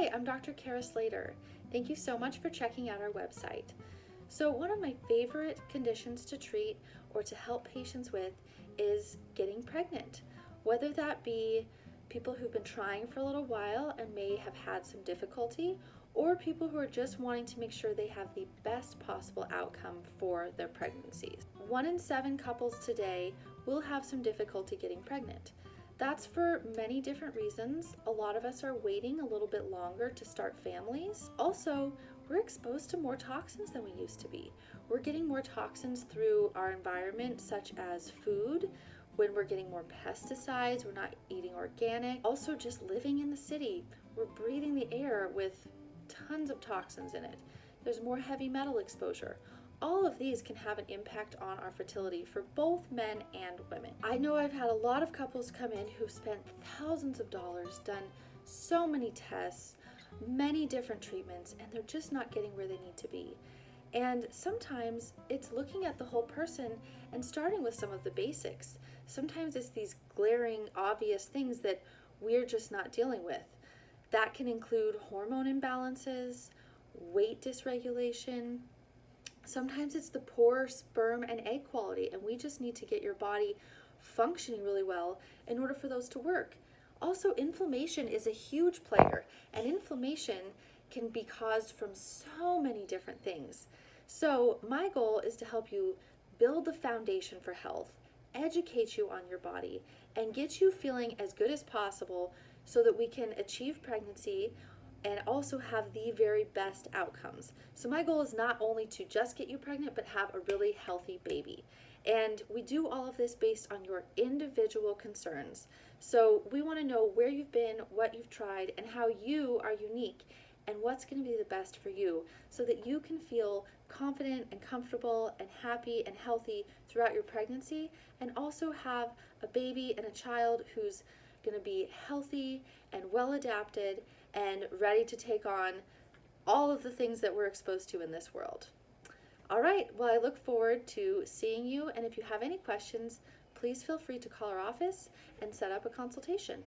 Hi, I'm Dr. Kara Slater. Thank you so much for checking out our website. So one of my favorite conditions to treat or to help patients with is getting pregnant, whether that be people who've been trying for a little while and may have had some difficulty, or people who are just wanting to make sure they have the best possible outcome for their pregnancies. 1 in 7 couples today will have some difficulty getting pregnant. That's for many different reasons. A lot of us are waiting a little bit longer to start families. Also, we're exposed to more toxins than we used to be. We're getting more toxins through our environment, such as food, when we're getting more pesticides, we're not eating organic. Also, just living in the city, we're breathing the air with tons of toxins in it. There's more heavy metal exposure. All of these can have an impact on our fertility for both men and women. I know I've had a lot of couples come in who've spent thousands of dollars, done so many tests, many different treatments, and they're just not getting where they need to be. And sometimes it's looking at the whole person and starting with some of the basics. Sometimes it's these glaring, obvious things that we're just not dealing with. That can include hormone imbalances, weight dysregulation. Sometimes it's the poor sperm and egg quality, and we just need to get your body functioning really well in order for those to work. Also, inflammation is a huge player, and inflammation can be caused from so many different things. So my goal is to help you build the foundation for health, educate you on your body, and get you feeling as good as possible so that we can achieve pregnancy and also have the very best outcomes. So my goal is not only to just get you pregnant, but have a really healthy baby. And we do all of this based on your individual concerns. So we want to know where you've been, what you've tried, and how you are unique, and what's going to be the best for you so that you can feel confident and comfortable and happy and healthy throughout your pregnancy, and also have a baby and a child who's going to be healthy and well adapted and ready to take on all of the things that we're exposed to in this world. All right, well, I look forward to seeing you, and if you have any questions, please feel free to call our office and set up a consultation.